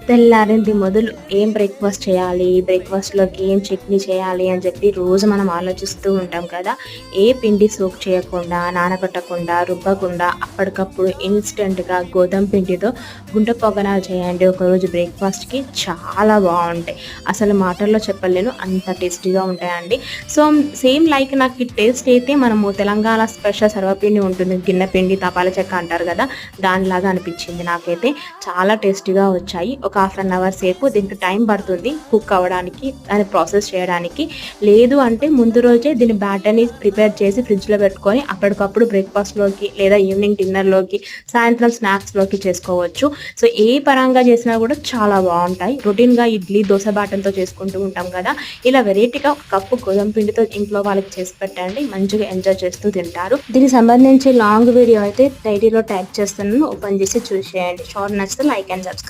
తెల్లారింది మొదలు ఏం బ్రేక్ఫాస్ట్ చేయాలి, బ్రేక్ఫాస్ట్లోకి ఏం చట్నీ చేయాలి అని చెప్పి రోజు మనం ఆలోచిస్తూ ఉంటాం కదా. ఏ పిండి సోక్ చేయకుండా, నానబెట్టకుండా, రుబ్బకుండా అప్పటికప్పుడు ఇన్స్టెంట్గా గోధుమ పిండితో గుంట పొంగనాలు చేయండి ఒకరోజు బ్రేక్ఫాస్ట్కి. చాలా బాగుంటాయి, అసలు మాటల్లో చెప్పలేను, అంత టేస్టీగా ఉంటాయండి. సో సేమ్ లైక్ నాకు ఈ టేస్ట్ అయితే మనము తెలంగాణ స్పెషల్ సర్వపిండి ఉంటుంది, గిన్నె పిండి తపాల చెక్క అంటారు కదా, దానిలాగా అనిపించింది నాకైతే. చాలా టేస్టీగా వచ్చాయి. ఒక హాఫ్ అన్ అవర్ సేపు దీనికి టైం పడుతుంది కుక్ అవ్వడానికి, దాన్ని ప్రాసెస్ చేయడానికి. లేదు అంటే ముందు రోజే దీని బ్యాటర్ని ప్రిపేర్ చేసి ఫ్రిడ్జ్లో పెట్టుకొని అప్పటికప్పుడు బ్రేక్ఫాస్ట్లోకి లేదా ఈవినింగ్ డిన్నర్లోకి, సాయంత్రం స్నాక్స్లోకి చేసుకోవచ్చు. సో ఏ పరంగా చేసినా కూడా చాలా బాగుంటాయి. రొటీన్గా ఇడ్లీ దోశ బ్యాటర్తో చేసుకుంటూ ఉంటాం కదా, ఇలా వెరైటీగా ఒక కప్పు గోధుమ పిండితో ఇంట్లో వాళ్ళకి చేసి పెట్టండి, మంచిగా ఎంజాయ్ చేస్తూ తింటారు. దీనికి సంబంధించి లాంగ్ వీడియో అయితే డైరీలో టైప్ చేస్తున్నాను, ఓపెన్ చేసి చూసేయండి. షార్ట్ నచ్చితే లైక్ అండ్ సబ్స్క్రైబ్.